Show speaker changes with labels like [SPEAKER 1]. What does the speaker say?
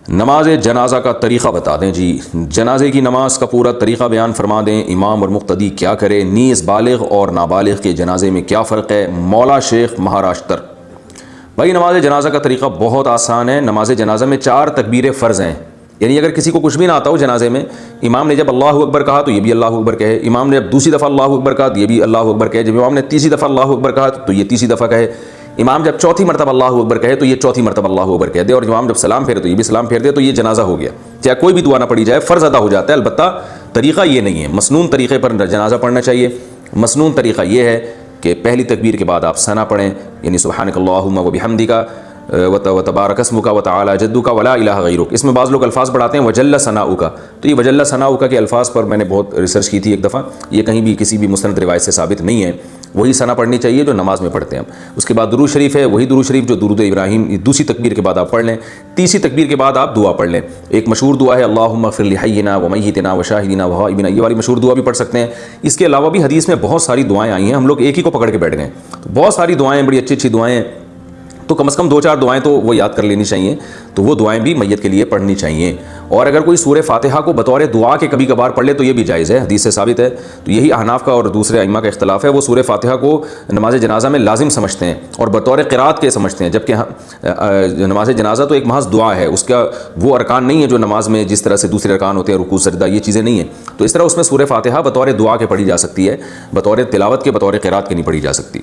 [SPEAKER 1] نماز جنازہ کا طریقہ بتا دیں جی، جنازے کی نماز کا پورا طریقہ بیان فرما دیں، امام اور مقتدی کیا کرے، نیز بالغ اور نابالغ کے جنازے میں کیا فرق ہے، مولا شیخ مہاراشٹر۔ بھائی نماز جنازہ کا طریقہ بہت آسان ہے۔ نماز جنازہ میں 4 تکبیریں فرض ہیں، یعنی اگر کسی کو کچھ بھی نہ آتا ہو جنازے میں، امام نے جب اللہ اکبر کہا تو یہ بھی اللہ اکبر کہے، امام نے جب دوسری دفعہ اللہ اکبر کہا تو یہ بھی اللہ اکبر کہے، جب امام نے تیسری دفعہ اللہ اکبر کہا تو یہ تیسری دفعہ کہے، امام جب چوتھی مرتبہ اللہ اکبر کہے تو یہ چوتھی مرتبہ اللہ اکبر کہہ دے، اور امام جب سلام پھیرے تو یہ بھی سلام پھیر دے، تو یہ جنازہ ہو گیا۔ چاہے کوئی بھی دعا نہ پڑھی جائے فرض ادا ہو جاتا ہے۔ البتہ طریقہ یہ نہیں ہے، مسنون طریقے پر جنازہ پڑھنا چاہیے۔ مسنون طریقہ یہ ہے کہ پہلی تکبیر کے بعد آپ ثنا پڑھیں، یعنی سبحانک اللہم و بحمدک وتبارک اسمک وتعالی جدک ولا الہ غیرک۔ اس میں بعض لوگ الفاظ بڑھاتے ہیں وجل ثناؤک، تو یہ وجل ثناؤک کے الفاظ پر میں نے بہت ریسرچ کی تھی ایک دفعہ، یہ کہیں بھی کسی بھی مستند روایت سے ثابت نہیں ہے۔ وہی ثنا پڑھنی چاہیے جو نماز میں پڑھتے ہیں ہم۔ اس کے بعد درود شریف ہے، وہی درود شریف جو درود ابراہیم دوسری تکبیر کے بعد آپ پڑھ لیں۔ تیسری تکبیر کے بعد آپ دعا پڑھ لیں۔ ایک مشہور دعا ہے اللہم اغفر لحینا ومیتنا وشاہدنا وغائبنا، یہ والی مشہور دعا بھی پڑھ سکتے ہیں۔ اس کے علاوہ بھی حدیث میں بہت ساری دعائیں آئی ہیں، ہم لوگ ایک ہی کو پکڑ کے بیٹھ گئے، تو بہت ساری دعائیں، بڑی اچھی اچھی دعائیں، تو کم از کم 2-4 دعائیں تو وہ یاد کر لینی چاہیے، تو وہ دعائیں بھی میت کے لیے پڑھنی چاہیے۔ اور اگر کوئی سورہ فاتحہ کو بطور دعا کے کبھی کبھار پڑھ لے تو یہ بھی جائز ہے، حدیث سے ثابت ہے۔ تو یہی احناف کا اور دوسرے ائمہ کا اختلاف ہے، وہ سورہ فاتحہ کو نماز جنازہ میں لازم سمجھتے ہیں اور بطور قرات کے سمجھتے ہیں، جبکہ نماز جنازہ تو ایک محض دعا ہے، اس کا وہ ارکان نہیں ہے جو نماز میں جس طرح سے دوسرے ارکان ہوتے ہیں، رکوع سجدہ، یہ چیزیں نہیں ہیں۔ تو اس طرح اس میں سورہ فاتحہ بطور دعا کے پڑھی جا سکتی ہے، بطور تلاوت کے، بطور قرات کے نہیں پڑھی جا سکتی۔